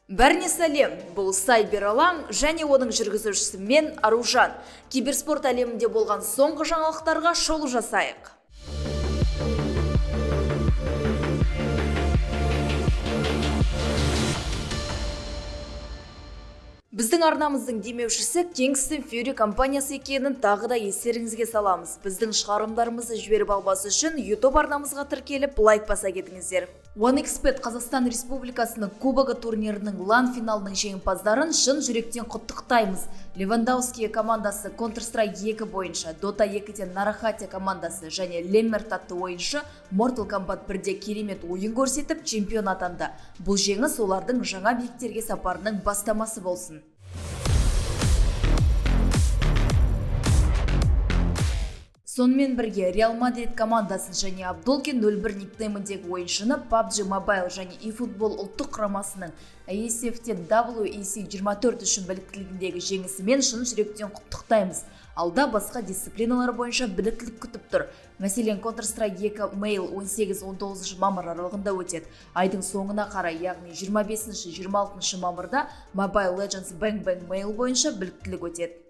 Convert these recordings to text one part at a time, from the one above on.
Бәріне сәлем, бұл Сайбер алаң және оның жүргізушісі мен Аружан. Киберспорт әлемінде болған соңғы жаңалықтарға шолу жасайық. Біздің арнамыздың демеушісі Kingston Fury компаниясы екенін тағы да естеріңізге саламыз. Біздің шығарымдарымызды жіберіп албасы үшін YouTube арнамызға тіркеліп, лайк баса кетіңіздер. OneXBet Қазақстан Республикасының Кубогы турнирінің лан финалының жеңімпаздарын шын жүректен құттықтаймыз. Левандовски командасы Counter-Strike 2 бойынша, Dota 2-ден Нарахати командасы және Леммерт атты ойыншы Mortal Kombat 1-де керемет ойын көрсетіп чемпион атанды. Бұл жеңіс олардың жаңа биіктерге сапарының бастамасы болсын. Сонымен бірге Реал Мадрид командасын және Абдулкин 01 никнейміндегі ойыншыны PUBG Mobile және eFootball ұлттық құрамасының ASF-тен WEC 24 үшін біліктілігіндегі жеңісімен шын жүректен құттықтаймыз. Алда басқа дисциплиналар бойынша біліктілік күтіп тұр. Мәселен, Counter-Strike 2 Mail 18-19 мамыр аралығында өтеді. Айдың соңына қарай, яғни 25-26 мамырда Mobile Legends Bang Bang Mail бойынша біліктілік өтеді.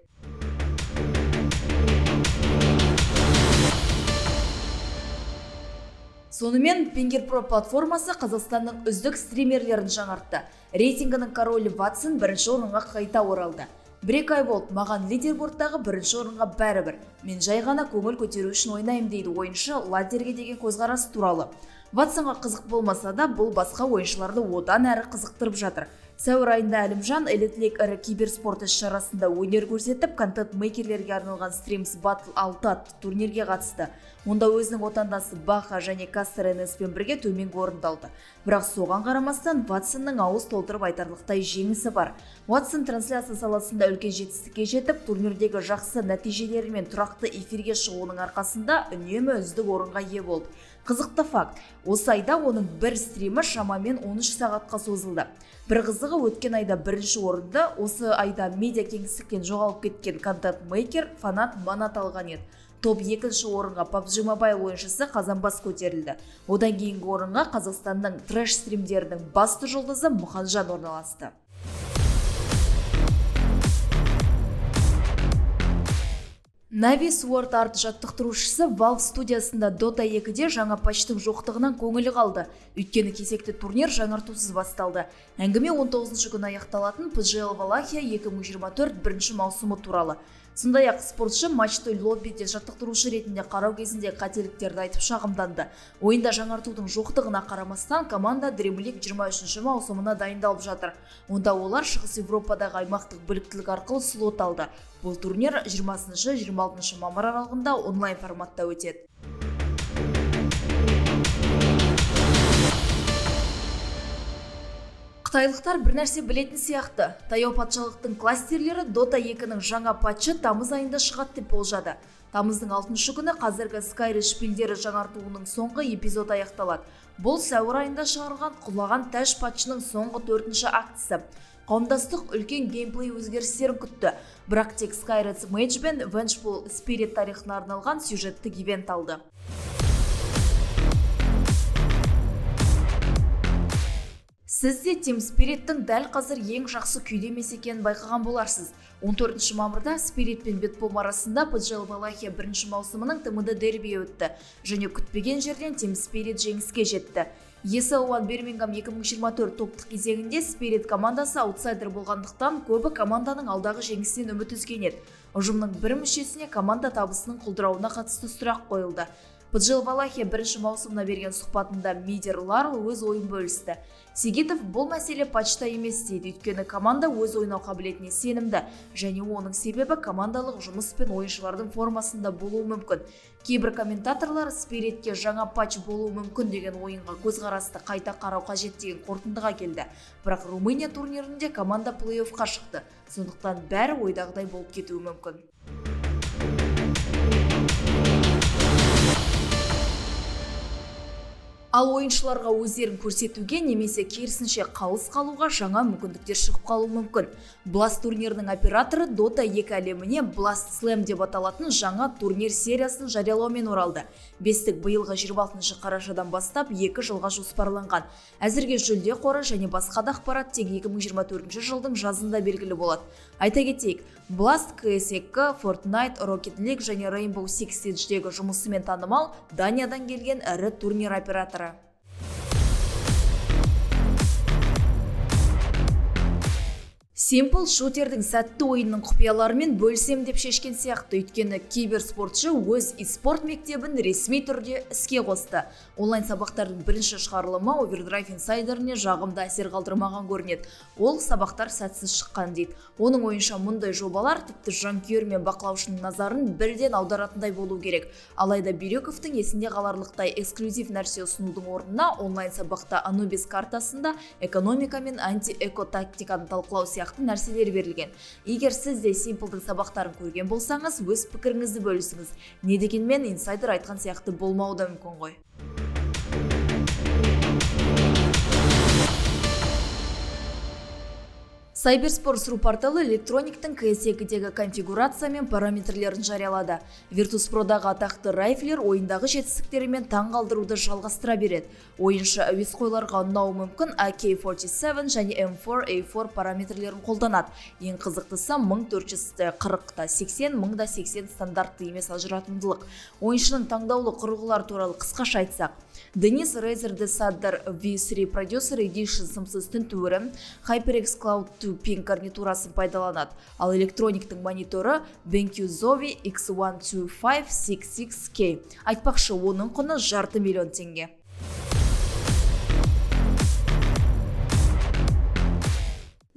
Сонымен Pinger Pro платформасы Қазақстанның үздік стримерлерін жаңартты. Рейтингінің королі Ватсон бірінші орынға қайта оралды. Бір ай болды, маған лидербордтағы бірінші орынға бәрібір. Мен жай ғана көңіл көтеру үшін ойнаймын дейді ойыншы ладерге деген көзқарас туралы. Ватсонға қызық болмаса да, бұл басқа ойыншыларды одан әрі қызықтырып жатыр. Сәуір айында Әлімжан элитлік ірі киберспорт іс-шарасында өнер көрсетіп, контент-мейкерлерге арналған Streams Battle 6 атты турнирге қатысты. Онда өзінің отандасы Баха және Кастер НС-пен бірге төменгі орындалды. Бірақ соған қарамастан Ватсонның ауыз толтырып айтарлықтай жеңісі бар. Ватсон трансляция саласында үлкен жетістікке жетіп, турнирдегі жақсы нәтижелері мен тұрақты эфирге шығуының арқасында үнемі үздік орынға ие болды. Қызықты факт, осы айда оның бір стримі шамамен 13 сағатқа созылды. Бір қызығы, өткен айда бірінші орынды осы айда медиа кеңістіктен жоғалып кеткен контент-мейкер фанат Манат алған еді. Топ 2-ші орынға PUBG Mobile ойыншысы Қазанбас көтерілді. Одан кейінгі орынға Қазақстанның трэш стримдерінің басты жұлдызы Мұханжан орналасты. Нави Sword Art жаттықтырушысы Valve студиясында Dota 2-де жаңа патчтың жоқтығынан көңілі қалды. Өйткені кезекті турнир жаңартусыз басталды. Әңгіме 19-шы күні аяқталатын PGL Валахия 2024 бірінші маусымы туралы. Сондай-ақ спортшы матчты лоббиде жаттықтырушы ретінде қарау кезінде қателіктерді айтып шағымданды. Ойында жаңартудың жоқтығына қарамастан команда Dream League 23-ші маусымына дайындалып жатыр. Онда олар Шығыс Европадағы аймақтық біліктілік арқылы слот алды. Бұл турнир 20-26 мамыр аралығында онлайн форматта өтеді. Қытайлықтар бір нәрсе білетін сияқты. Таяу патшалықтың кластерлері Dota 2-ның жаңа патчы тамыз айында шығады деп болжады. Тамыздың 6-шы күні қазіргі Skyrim шпилдері жаңартуының соңғы эпизод аяқталады. Бұл сәуір айында шығарылған құлаған тәж патчының соңғы 4-ші актісі. Қауымдастық үлкен геймплей өзгерістерін күтті. Бірақ тек Skyrim Mage бен Vengeful Spirit тарихына арналған сюжеттік ивент алды. Сізде Team Spirit'тің дәл қазір ең жақсы күйде емес екенін байқаған боларсыз. 14 мамырда Spirit пен Бетбом арасында PGL Валахия 1-ші маусымының ТМД дерби өтті, және күтпеген жерден Team Spirit жеңіске жетті. ESL One Birmingham 2024 топтық кезеңінде Spirit командасы аутсайдер болғандықтан көбі команданың алдағы жеңісінен үміт үзген еді. Ұжымның бір мүшесіне команда табысының құлдырауына қатысты сұрақ қойылды. PGL Валахия 1-ші маусымына берген сұхбатында Мидер Ларл өз ойын бөлісті. Сегитов бұл мәселе патчта емес дейді, өйткені команда өз ойнау қабілетіне сенімді, және оның себебі командалық жұмыс пен ойыншылардың формасында болуы мүмкін. Кейбір комментаторлар Spirit'ке жаңа патч болуы мүмкін деген ойынға көзқарасты қайта қарау қажет деген қорытындыға келді. Бірақ Румыния турнирінде команда плей-оффқа шықты, сондықтан бәрі ойдағыдай болып кетуі мүмкін. Ал ойыншыларға өздерін көрсетуге немесе керісінше қалыс қалуға жаңа мүмкіндіктер шығып қалуы мүмкін. Blast турнирінің операторы Dota 2 әлеміне Blast Slam деп аталатын жаңа турнир сериясын жариялаумен оралды. Бестік биылғы 26 қарашадан бастап 2 жылға жоспарланған. Әзірге жүлде қоры және басқа да ақпарат тек 2024 жылдың жазында белгілі болады. Айта кетейік, Blast CS2, Fortnite, Rocket League және Rainbow Six Siege'дегі жұмысымен танымал Даниядан келген ірі турнир операторы. Simple шутердің сәтті ойынның құпияларымен бөлсем деп шешкен сияқты, өйткені киберспортшы өз e-спорт мектебін ресми түрде іске қосты. Онлайн сабақтардың бірінші шығарылымы Overdrive Insider'не жағымды әсер қалдырмаған көрінеді. Ол сабақтар сәтсіз шыққан дейді. Оның ойынша мұндай жобалар тіпті жанкүйер мен бақылаушының назарын бірден аударатындай болу керек. Алайда Бирюковтың есінде қаларлықтай эксклюзив нәрсе ұсынудың орнына онлайн сабақта Anubis картасында экономика мен анти-эко тактиканы талқылау сияқты нәрселер берілген. Егер сіз де Simple'дың сабақтарын көрген болсаңыз, өз пікіріңізді бөлісіңіз. Не дегенмен инсайдер айтқан сияқты болмауы да мүмкін ғой. Cybersports.ru порталы электрониктің CS2-дегі конфигурация мен параметрлерін жариялады. Virtus.pro-дағы атақты райфлер ойындағы жетістіктерімен таң қалдыруды жалғастыра береді. Ойыншы әуесқойларға ұнауы мүмкін AK-47 және M4A4 параметрлерін қолданады. Ең қызықтысы 1440-80, 1080 стандартты емес ажыратымдылық. Ойыншының таңдаулы құрылғылар туралы қысқаша айтсақ, Денис Razer Desader V3 Producer Edition сымсыз тінтуірі HyperX Cloud 2 Pin гарнитурасын пайдаланады. Ал электрониктің мониторы BenQ Zowie X12566K. Айтпақшы, оның құны $500 000 теңге.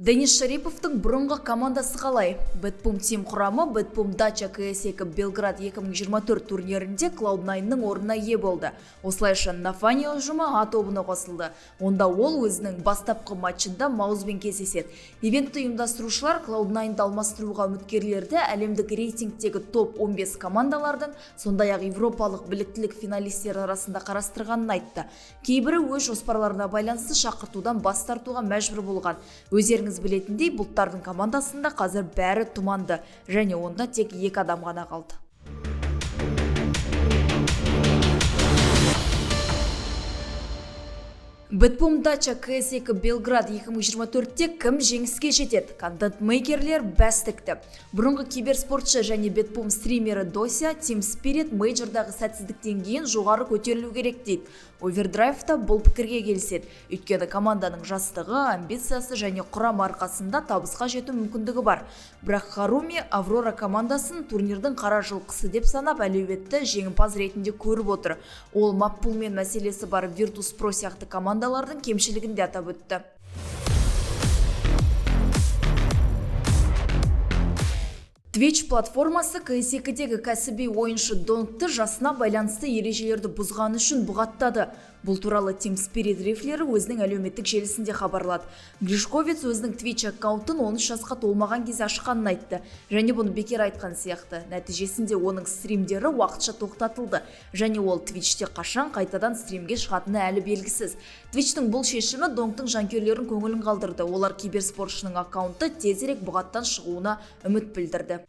Денис Шариповтың бұрынғы командасы қалай? Бэтбум Team құрамы Бэтбум Dacha CS2 Белград 2024 турнирінде Cloud9-ның орнына ие болды. Осылайша Нафания ұжымы А тобына қосылды. Онда ол өзінің бастапқы матчында Маузбен кездеседі. Ивентті ұйымдастырушылар Cloud9-ды алмастыруға үміткерлерді әлемдік рейтингтегі топ 15 командалардың, сондай-ақ европалық біліктілік финалистер арасында қарастырғанын айтты. Кейбірі өз жоспарларына байланысты шақыртудан бас тартуға мәжбүр болған. Өздеріңіз білетіндей, бұлттардың командасында қазір бәрі тұманды, және онда тек 2 адам ғана қалды. Бэтбум Dacha CS2 Белград 2024-те кім жеңіске жетеді? Контент-мейкерлер бәс тікті. Бұрынғы киберспортшы және Бэтбум стримері Дося Team Spirit мейджордағы сәтсіздіктен кейін жоғары көтерілу керек дейді. Overdrive-та бұл пікірге келіседі. Өйткені команданың жастығы, амбициясы және құрам арқасында табысқа жету мүмкіндігі бар. Бірақ Харуми Аврора командасын турнирдің қара жылқысы деп санап, әлеуетті жеңімпаз ретінде көріп отыр. Ол маппулмен мәселесі бар Virtus.pro сияқты командалардың кемшілігін де атап өтті. Twitch платформасы CS2-дегі кәсіби ойыншы Донгты жасына байланысты ережелерді бұзғаны үшін бұғаттады. Бұл туралы Team Spirit рефлері өзінің әлеуметтік желісінде хабарлады. Гришковец өзінің Twitch аккаунтын 13 жасқа толмаған кезде ашқанын айтты, және бұны бекер айтқан сияқты. Нәтижесінде оның стримдері уақытша тоқтатылды, және ол Twitch'те қашан қайтадан стримге шығатыны әлі белгісіз. Twitch'тің бұл шешімі Донгтың жанкүйерлерін көңілін қалдырды. Олар киберспортшының аккаунты тезірек бұғаттан шығуына үміт білдірді.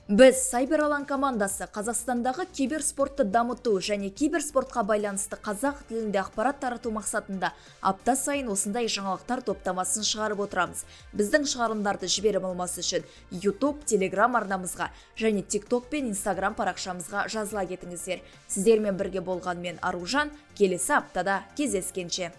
Біз Cyberallan командасы Қазақстандағы киберспортты дамыту және киберспортқа байланысты қазақ тілінде ақпарат тарату мақсатында апта сайын осындай жаңалықтар топтамасын шығарып отырамыз. Біздің шығарылымдарды жіберіп алмас үшін YouTube, Telegram арнамызға және TikTok пен Instagram парақшамызға жазыла кетіңіздер. Сіздермен бірге болған мен Аружан, келесі аптада кездескенше.